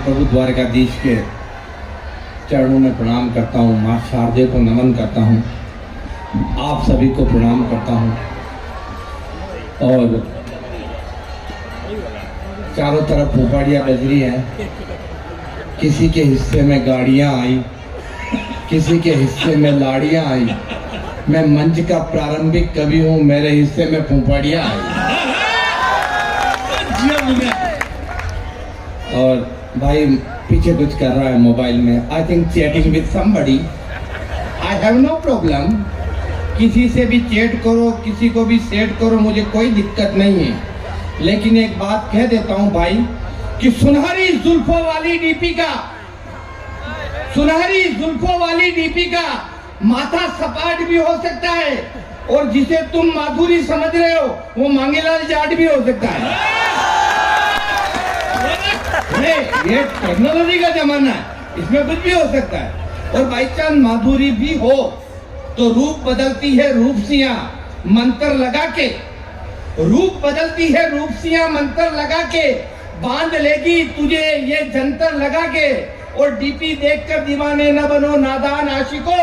प्रभु द्वारकाधीश के चरणों में प्रणाम करता हूँ, माँ शारदे को नमन करता हूँ, आप सभी को प्रणाम करता हूँ। और चारों तरफ फुफाड़ियाँ बज रही हैं। किसी के हिस्से में गाड़ियाँ आई, किसी के हिस्से में लाड़ियाँ आई। मैं मंच का प्रारंभिक कवि हूँ, मेरे हिस्से में फुफाड़ियाँ आई। और भाई पीछे कुछ कर रहा है मोबाइल में, I think chatting with somebody. I have no problem, किसी से भी चैट करो, किसी को भी सेट करो, मुझे कोई दिक्कत नहीं है। लेकिन एक बात कह देता हूं भाई कि सुनहरी जुल्फों वाली डीपी का माथा सपाट भी हो सकता है, और जिसे तुम माधुरी समझ रहे हो वो मांगेलाल जाट भी हो सकता है। ये टेक्नोलॉजी का जमाना है, इसमें कुछ भी हो सकता है। और बाई चांस माधुरी भी हो तो रूप बदलती है रूपसियां मंत्र लगा के, रूप बदलती है रूपसियां मंत्र लगा के, बांध लेगी तुझे ये जंतर लगा के। और डीपी देखकर दीवाने न बनो नादान आशिको,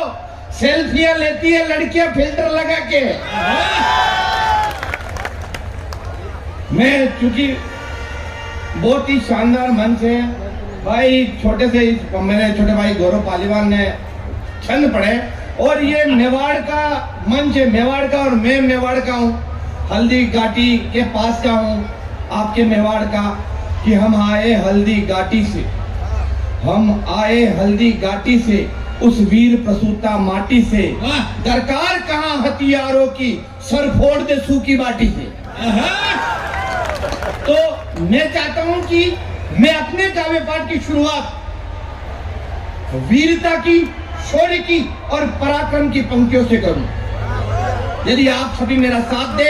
सेल्फियां लेती है लड़कियां फिल्टर लगा के। मैं चूंकि बहुत ही शानदार मंच है भाई, मेरे छोटे भाई गौरव पालीवाल ने छंद पढ़े, और ये मेवाड़ का मंच है, मेवाड़ का, और मैं मेवाड़ का हूँ, हल्दी घाटी के पास का हूँ, आपके मेवाड़ का। कि हम आए हल्दी घाटी से उस वीर प्रसूता माटी से, दरकार कहाँ हथियारों की, सर फोड़ दे सूखी बाटी से। तो मैं चाहता हूं कि मैं अपने काव्य पाठ की शुरुआत वीरता की, शौर्य की और पराक्रम की पंक्तियों से करूं। यदि आप सभी मेरा साथ दे,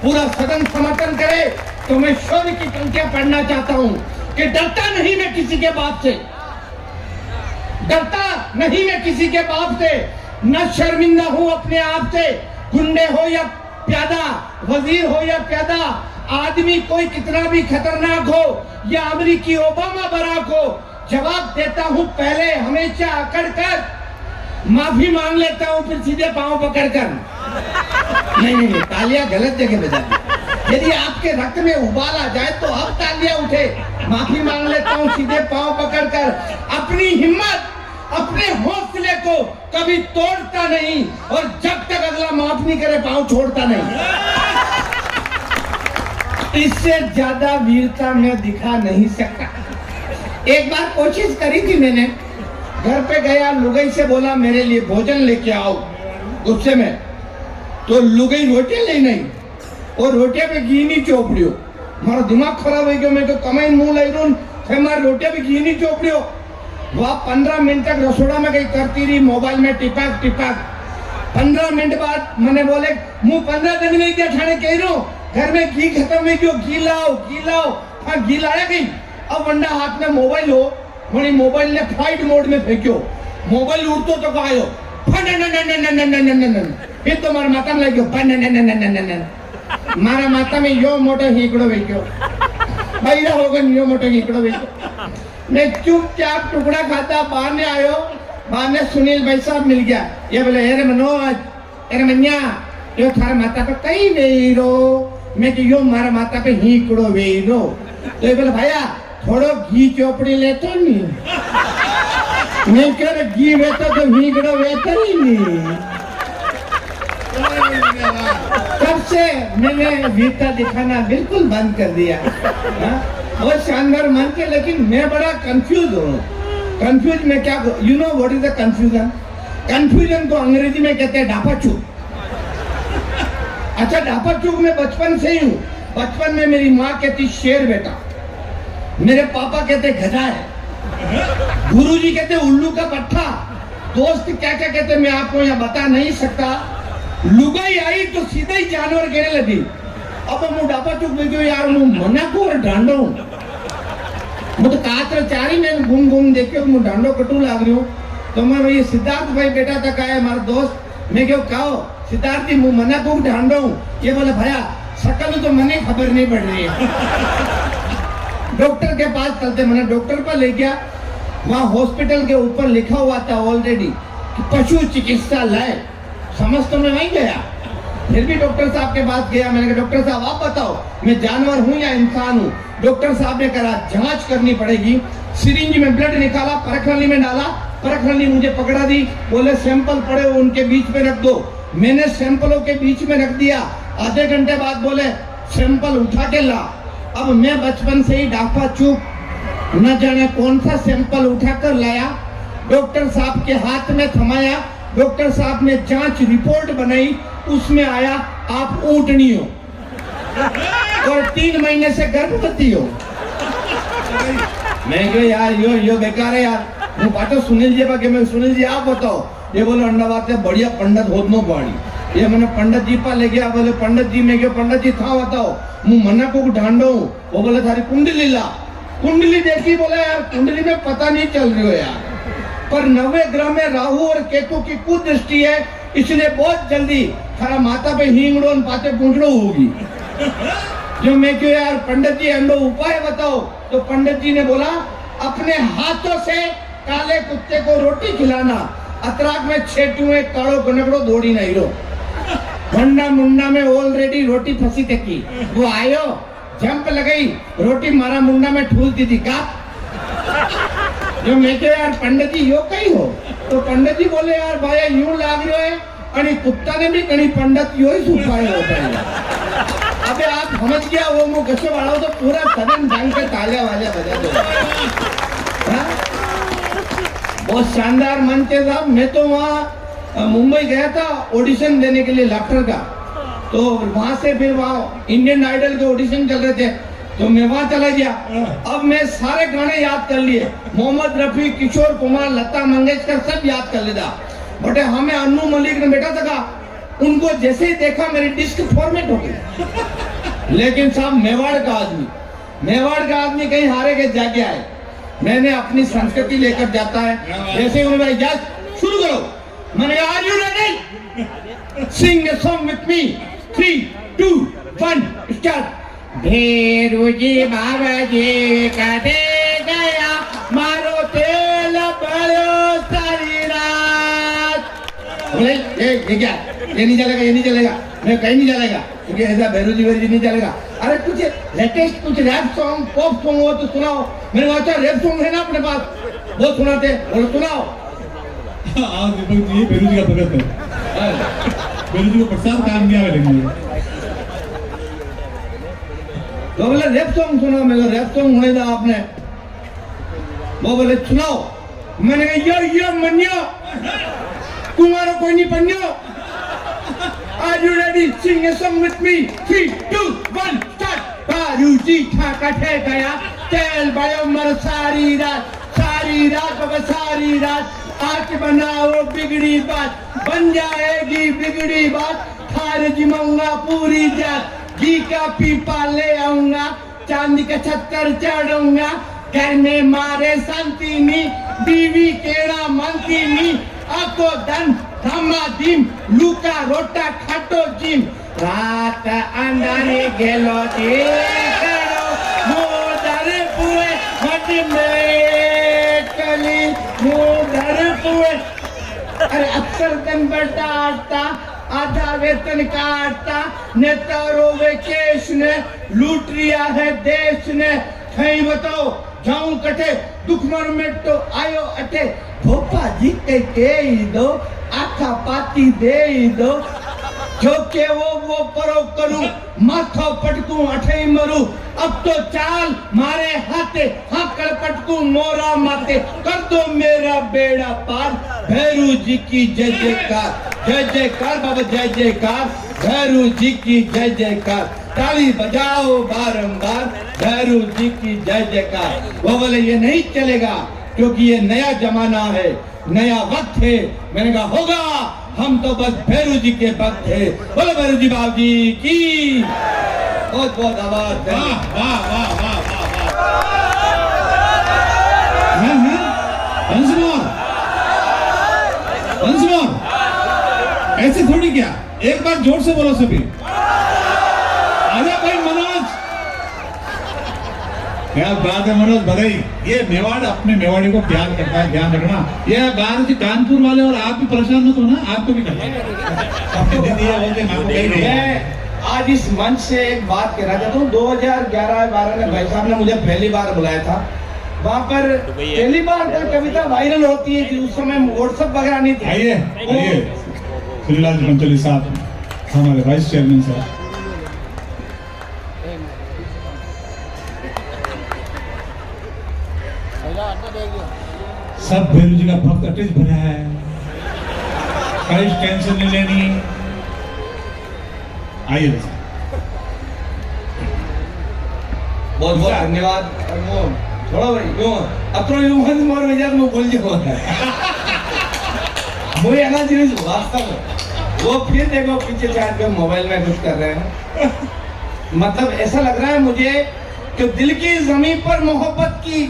पूरा सदन समर्थन करे, तो मैं शौर्य की पंक्तियां पढ़ना चाहता हूं कि डरता नहीं मैं किसी के बाप से, न शर्मिंदा हूं अपने आप से। गुंडे हो या प्यादा, वजीर हो या प्यादा, आदमी कोई कितना भी खतरनाक हो या अमेरिकी ओबामा बराक हो, जवाब देता हूं पहले हमेशा अकड़ कर, माफी मांग लेता हूं फिर सीधे पांव पकड़कर। नहीं, तालियां गलत जगह बजाती। यदि आपके रक्त में उबाल आ जाए तो अब तालियां उठे। माफी मांग लेता हूं सीधे पांव पकड़कर। अपनी हिम्मत, अपने हौसले को कभी तोड़ता नहीं, और जब तक अगला माफ नहीं करे पांव छोड़ता नहीं। इससे ज्यादा वीरता मैं दिखा नहीं सकता। एक बार कोशिश करी थी मैंने, घर पे गया, लुगाई से बोला मेरे लिए भोजन लेके आओ, गुस्से में। तो लुगाई रोटियां ले नहीं, और रोटियां पे घी नहीं चोपड़ियो। मारा दिमाग खराब हो गया, मैं तो कमाई मुंह लाई रू, मारी रोटियां पे घी नहीं चोपड़ियो। वह 15 मिनट तक रसोड़ा में गई करती रही, मोबाइल में टिपक 15 मिनट बाद मैंने बोले मुंह 15 दिन में क्या ठाणे कह रहा हूँ, घर में घी खत्म है, क्यों घी लाओ। हाँ, घी लाया गई। अब वंडा हाथ में मोबाइल हो, वही मोबाइल ने फ्लाइट मोड में फेंक्यो। मोबाइल उड़तो तो आयो, फिर तो मारा माता में लग गयो, मारा माता में यो मोटो हीकड़ो वेक्यो, भाई होगा यो मोटो हीकड़ो वेक्यो। मैं चुपचाप टुकड़ा खाता, बाहर ने आयो, बाहर ने सुनील भाई साहब मिल गया। ये बोले अरे मनोज, अरे मन्या, यो थारा माता पे कहीं वेरो। मैं यो मारा माता पे हीकड़ो वेरो। तो ये बोले भैया थोड़ो घी चोपड़ी लेतो नहीं। मैं कह रहा घी वेतो तो हीकड़ो वेतो ही नहीं। तब से मैंने वीरता दिखाना बिल्कुल बंद कर दिया। बहुत शानदार मंच है, लेकिन मैं बड़ा कंफ्यूज हूँ। कंफ्यूज में क्या, you know what is the confusion? Confusion को अंग्रेजी में कहते हैं डापाचूक। अच्छा, डापाचूक में बचपन से ही हूँ। बचपन में मेरी माँ कहती शेर बेटा, मेरे पापा कहते गधा है, गुरुजी कहते उल्लू का पट्टा, दोस्त क्या क्या कहते मैं आपको यहाँ बता नहीं सकता। लुगाई आई तो सीधा ही जानवर कहने लगी। अब मैं डापाचूक में गयो यार, मैं मना को डांडो, मैं तो कातर चारी में घूम देखो, मैं डांडो कटू लाग रही हूँ। तो मैं भाई सिद्धार्थ भाई बेटा तक आया, हमारा दोस्त, मैं क्यों कहो सिद्धार्थ जी, मुँह मना को ढांडो हूँ। ये बोले भैया शकल तो मने खबर नहीं पड़ रही है। डॉक्टर के पास चलते, मैंने डॉक्टर पर ले गया। वहाँ हॉस्पिटल के ऊपर लिखा हुआ था ऑलरेडी कि पशु चिकित्सालय। समझ तो मैं वहीं गया, फिर भी डॉक्टर साहब के पास गया। मैंने कहा डॉक्टर साहब आप बताओ मैं जानवर हूँ या इंसान हूँ? डॉक्टर साहब ने कहा जांच करनी पड़ेगी। सिरिंज में ब्लड निकाला, परख नली में डाला, परख नली मुझे पकड़ा दी, बोले सैंपल पड़े हो उनके बीच में रख दो। मैंने सैंपलों के बीच में रख दिया। आधे घंटे बाद बोले सैंपल उठा के ला। अब मैं बचपन से ही डाफा चूप, न जाने कौन सा सैंपल उठाकर लाया, डॉक्टर साहब के हाथ में थमाया। डॉक्टर साहब ने जांच रिपोर्ट बनाई, उसमें आया आप ऊँटनी हो और 3 महीने से गर्भवती हो। मैं कह यार यो बेकार है यार। હું પાછો સુનિલજી પાસે મેં સુનિલજી आप बताओ। ये बोले अंडा बात है बढ़िया पंडित होत नो पाड़ी। ये मैंने पंडित जी पा ले गया। बोले पंडित जी में गया, पंडित जी था बताओ मैं मना को ढांडो। वो बोले थारी कुंडली ला। कुंडली देखी, बोले यार कुंडली में पता नहीं चल रही हो यार, पर 90 ग्रह में राहु और केतु की कुदृष्टि है, इसलिए बहुत जल्दी थारा माता पे हिंगड़ो और पाते पूंछड़ो होगी। जो मैं क्यों यार पंडित जी अंडो उपाय बताओ। तो पंडित जी ने बोला अपने हाथों से काले कुत्ते को रोटी खिलाना। अतराक में छेटू में काड़ो गनगड़ो दौड़ी नहीं रो। भंडा मुंडा में ऑलरेडी रोटी फंसी तकी। वो आयो जंप लगाई, रोटी मारा मुंडा में ठूस दी थी का। जो मैं क्यों यार पंडित जी यो कहीं हो? तो पंडित जी बोले यार भाई यूं लाग रहे है और कुत्ता ने भी कहीं पंडित यो ही सुखाए होता है। अबे आप समझ गया वो मुँह गसे वाला तो पूरा सदन ढंग के तालिया वाले बजा दो। बहुत शानदार मंच है साहब। मैं तो वहाँ मुंबई गया था ऑडिशन देने के लिए लाफ्टर का, तो वहां से फिर वहाँ इंडियन आइडल के ऑडिशन चल रहे थे, तो मैं वहां चला गया। अब मैं सारे गाने याद कर लिए, मोहम्मद रफी, किशोर कुमार, लता मंगेशकर सब याद कर लेता। बट हमें अन्नू मलिक ने बैठा था, उनको जैसे ही देखा मेरी डिस्क फॉर्मेट हो गई। लेकिन साहब मेवाड़ का आदमी कहीं हारे के जाके आए। मैंने अपनी संस्कृति लेकर जाता है। जैसे उन्होंने जस्ट शुरू करो, मैंने are you ready, sing a song with me, 3 2 1 start. Bheru ji Baba ji कटे गया, मारो तेल बड़ो सारी रात। बोले ये नहीं चलेगा, मैं कहीं नहीं चलेगा, क्योंकि ऐसा भैरू जी नहीं चलेगा। अरे कुछ लेटेस्ट कुछ रैप सॉन्ग पॉप सॉन्ग हो तो सुनाओ। मैंने कहा अच्छा रैप सॉन्ग है ना अपने पास, वो सुनाते। बोले सुनाओ। आज दीपक जी भैरू जी का भगत है, भैरू जी को प्रसाद काम किया लेंगे। तो बोले रैप सॉन्ग सुनाओ। मैं रैप सॉन्ग होने था आपने। वो बोले सुनाओ। मैंने कहा यो मनियो तुम्हारा कोई नहीं पन्यो। Are you ready? Sing a song with me. 3 2 1 start. बारू जी ठाका ठे गया, तेल बड़ो मर सारी रात बाबा सारी रात। आके बनाओ बिगड़ी बात, बन जाएगी बिगड़ी बात। थारे जिमाऊंगा पूरी जात, घी का पीपा ले आऊंगा, चांदी का छत्तर चढ़ूंगा। घर में मारे शांति नी, बीवी केड़ा मनती नी। आको धन धमा दीम, लूका रोटा खाटो जीम। रात अंधारे गेलो करो, मोदर पुए हट में कली, मोदर पुए। अरे अक्सर दिन बटाता, आधा वेतन काटता, नेतारों वे केश ने लूट लिया है देश ने। कहीं बताओ जाऊं कटे, दुख मर में तो आयो अटे। भोपा जी के दो, आखा पाती दे दो। जो के वो परो करूं, माथा पटकूं अठे मरू। अब तो चाल मारे हाथे, हाकड़ पटकूं मोरा माथे। कर दो मेरा बेड़ा पार, भैरू जी की जय जयकार बाबा जय जयकार। भैरू जी की जय जयकार, ताली बजाओ बारंबार। भैरू जी की जय जयकार। वो बोले ये नहीं चलेगा क्योंकि ये नया जमाना है, नया वक्त है। मैंने कहा होगा, हम तो बस भैरू जी के भक्त है। बोलो भैरू जी बाबू जी की बहुत बहुत आवाज। ऐसे थोड़ी क्या, एक बार जोर से बोलो सभी। आजा भाई मनोज, क्या बात है मनोज भगई, ये मेवाड़ अपने मेवाड़ी को प्यार करता है, ध्यान रखना। ये बाहर से कानपुर वाले और आप भी परेशान मत हो ना, आपको भी करता है। अपनी दीदी है बोलते हैं, आपको कहीं नहीं है। मैं आज इस मंच से एक बात कहना चाहता हूँ। 2011-12 में भाई साहब ने मुझे पहली बार बुलाया था। वहाँ पर पहली बार कोई कविता वायरल होती है कि उस समय व्हाट्सएप वगैरह नहीं थी। आइए आइए, श्रीलाल पंचोली साहब, हमारे वाइस चेयरमैन साहब। सब भैरू जी का भक्त अटेज भरा है, कहीं टेंशन नहीं लेनी। आइए बहुत बहुत धन्यवाद। और वो थोड़ा भाई यूं अतरो यूं मन मोर विचार में बोल जो मुझे आना जीविस वास्तव में वो फिर देखो पीछे चाट के मोबाइल में कुछ कर रहे हैं। मतलब ऐसा लग रहा है मुझे कि दिल की जमीन पर मोहब्बत की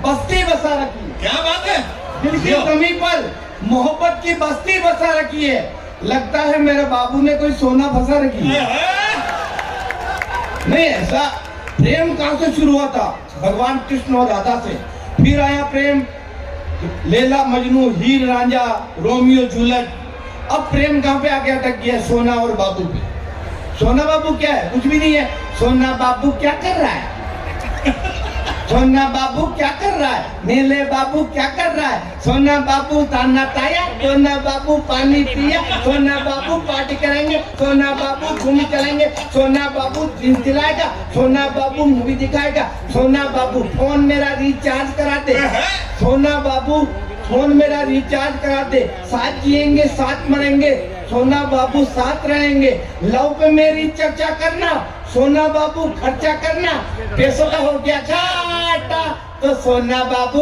बस्ती बसा रखी है। क्या बात है, दिल की जमीन पर मोहब्बत की बस्ती बसा रखी है। लगता है मेरे बाबू ने कोई सोना फंसा रखी है। नहीं, ऐसा प्रेम कहां से शुरू हुआ था? भगवान कृष्ण और राधा से। फिर आया प्रेम लैला मजनू, हीर रांझा, रोमियो जूलियट। अब प्रेम कहां पे आके अटक गया? सोना और बाबू पे। सोना बाबू क्या है? कुछ भी नहीं है। सोना बाबू क्या कर रहा है? सोना बाबू क्या कर रहा है? नीले बाबू क्या कर रहा है? सोना बाबू ताना ताया, सोना बाबू पानी पिया, सोना बाबू पार्टी करेंगे, सोना बाबू घूम चलेंगे, सोना बाबू जींस दिलाएगा, सोना बाबू मूवी दिखाएगा, सोना बाबू फोन मेरा रिचार्ज करा दे, सोना बाबू फोन मेरा रिचार्ज करा दे, साथ जिएंगे साथ मरेंगे, सोना बाबू साथ रहेंगे, लव पे मेरी चर्चा करना, सोना बाबू खर्चा करना, पैसों का हो गया घाटा तो सोना बाबू।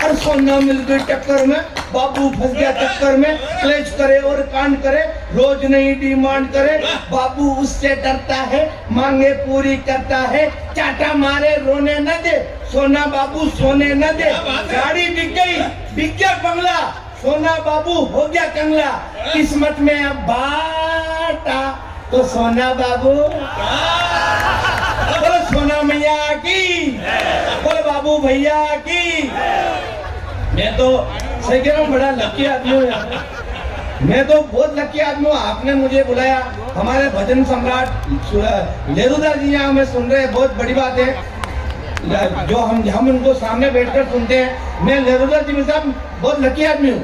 और सोना मिल गई टक्कर में, बाबू फंस गया टक्कर में, क्लेश करे और कांड करे, रोज नई डिमांड करे, बाबू उससे डरता है, मांगे पूरी करता है, चाटा मारे रोने न दे, सोना बाबू सोने न दे, गाड़ी बिक गई, बिक गया बंगला, सोना बाबू हो गया कंगला, किस्मत में अब बाटा तो सोना बाबू। बोलो सोना मैया की, बोलो बाबू भैया की। मैं तो सही कह रहा हूँ, बड़ा लकी आदमी हूँ यार। मैं तो बहुत लकी आदमी हूँ। आपने मुझे बुलाया, हमारे भजन सम्राट लेरुदास जी यहाँ हमें सुन रहे हैं, बहुत बड़ी बात है। जो हम उनको सामने बैठकर सुनते हैं। मैं लेरुदास जी साहब बहुत लकी आदमी हूँ।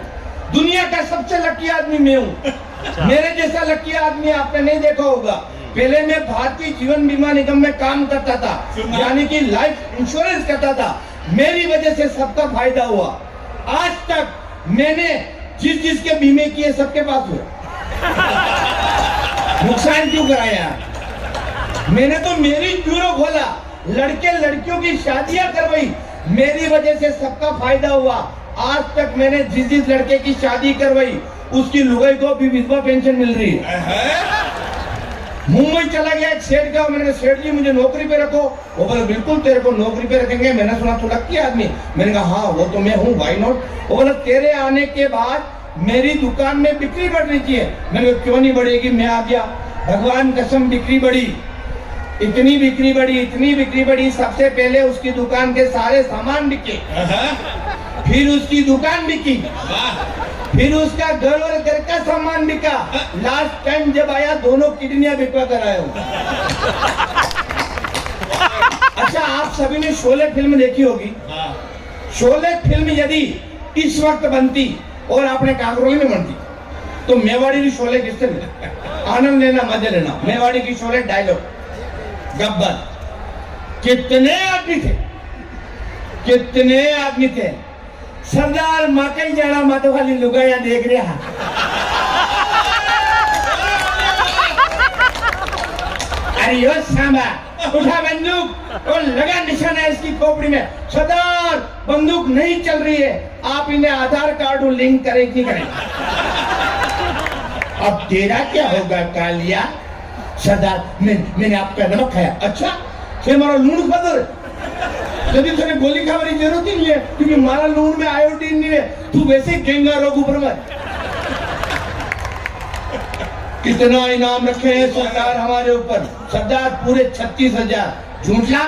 दुनिया का सबसे लकी आदमी मैं हूँ। मेरे जैसा लकी आदमी आपने नहीं देखा होगा। पहले मैं भारतीय जीवन बीमा निगम में काम करता था, यानी कि लाइफ इंश्योरेंस करता था। मेरी वजह से सबका फायदा हुआ। आज तक मैंने जिसके बीमे किए सबके पास हुए। नुकसान क्यों कराया? मैंने तो मेरी ब्यूरो खोला, लड़के लड़कियों की शादियां करवाई, मेरी वजह से सबका फायदा हुआ। आज तक मैंने जिस लड़के की शादी करवाई उसकी लुगाई को भी विधवा पेंशन मिल रही है। मुंबई चला गया एक सेठ का, मैंने कहा सेठ जी मुझे नौकरी पे रखो। वो बोले बिल्कुल तेरे को नौकरी पे रखेंगे। मैंने सुना तो लकी आदमी। मैंने कहा हाँ वो तो मैं हूँ, व्हाई नॉट। वो बोले तेरे आने के बाद मेरी दुकान में बिक्री बढ़ रही है। मैंने कहा क्यों नहीं बढ़ेगी, मैं आ गया। भगवान कसम बिक्री बढ़ी, इतनी बिक्री बढ़ी, इतनी बिक्री बढ़ी। सबसे पहले उसकी दुकान के सारे सामान बिके, फिर उसकी दुकान बिकी, फिर उसका घर और घर का सामान बिका। लास्ट टाइम जब आया दोनों किडनियां बिकवा कर आया हूं। अच्छा, आप सभी ने शोले फिल्म देखी होगी। शोले फिल्म यदि इस वक्त बनती और आपने कांकरोली में बनती तो मेवाड़ी की शोले किससे मिले? आनंद लेना मजे लेना। मेवाड़ी की शोले डायलॉग, गब्बर कितने आदमी थे, कितने आदमी थे, सरदार मकई जाना मत खाली लुगाया देख रहा। अरे यो सांबा उठा बंदूक और लगा निशाना इसकी खोपड़ी में। सरदार बंदूक नहीं चल रही है, आप इन्हें आधार कार्ड लिंक करें कि करें? अब तेरा क्या होगा कालिया? सरदार मैंने आपका नमक खाया। अच्छा फिर हमारा लूण बदल, यदि तुझे गोली खाने की जरूरत ही नहीं है क्योंकि हमारा लूण में आयोडीन नहीं है, तू वैसे गेंगा रोग ऊपर मत। कितना इनाम रखे हैं सरकार हमारे ऊपर। सरदार पूरे 36,000। झूठला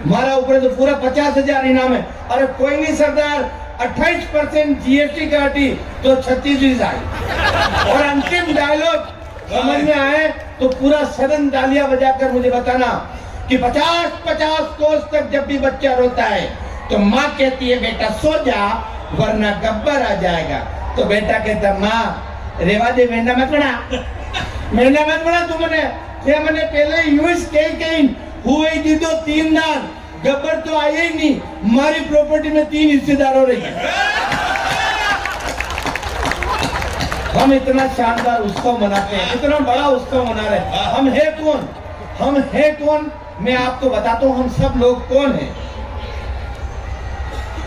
हमारा ऊपर तो पूरा 50,000 इनाम है। अरे कोई नहीं सरदार, 28% जीएसटी काटी तो 36 आई। और अंतिम डायलॉग समझ में आए तो पूरा सदन तालियां बजाकर मुझे बताना कि 50-50 कोस तक जब भी बच्चा रोता है तो माँ कहती है बेटा सो जा वरना गब्बर आ जाएगा। तो बेटा कहता माँ रेवा दे मेंढा मत बना तुमने ये मैंने पहले यूज कहीं हुए थी तो 3 दान गब्बर तो आए ही नहीं। हमारी प्रॉपर्टी में 3 हिस्सेदार हो रही है। हम इतना शानदार उत्सव मनाते हैं, इतना बड़ा उत्सव मना रहे हैं। हम है कौन मैं आपको बताता हूँ। हम सब लोग कौन है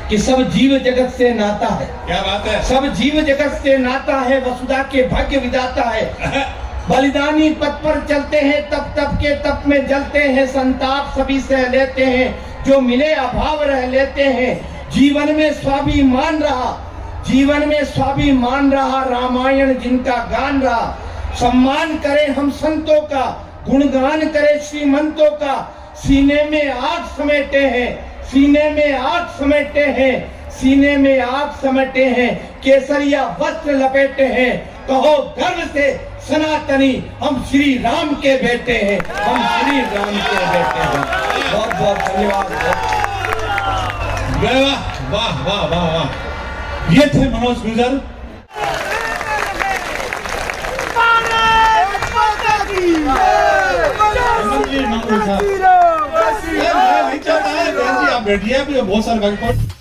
कि सब जीव जगत से नाता है। क्या बात है। सब जीव जगत से नाता है, वसुधा के भाग्य विधाता है। बलिदानी पथ पर चलते हैं, तप तप के तप में जलते हैं, संताप सभी सह लेते हैं, जो मिले अभाव रह लेते हैं। जीवन में स्वाभिमान रहा रामायण जिनका गान रहा। सम्मान करें हम संतों का, गुणगान करें श्रीमंतों का। सीने में आग समेटे हैं, केसरिया वस्त्र लपेटे हैं। कहो गर्व से सनातनी हम श्री राम के बेटे हैं, बहुत बहुत धन्यवाद। वाह वाह वाह वाह। ये थे मनोज गुर्जर। आप बैठिए, बहुत सारे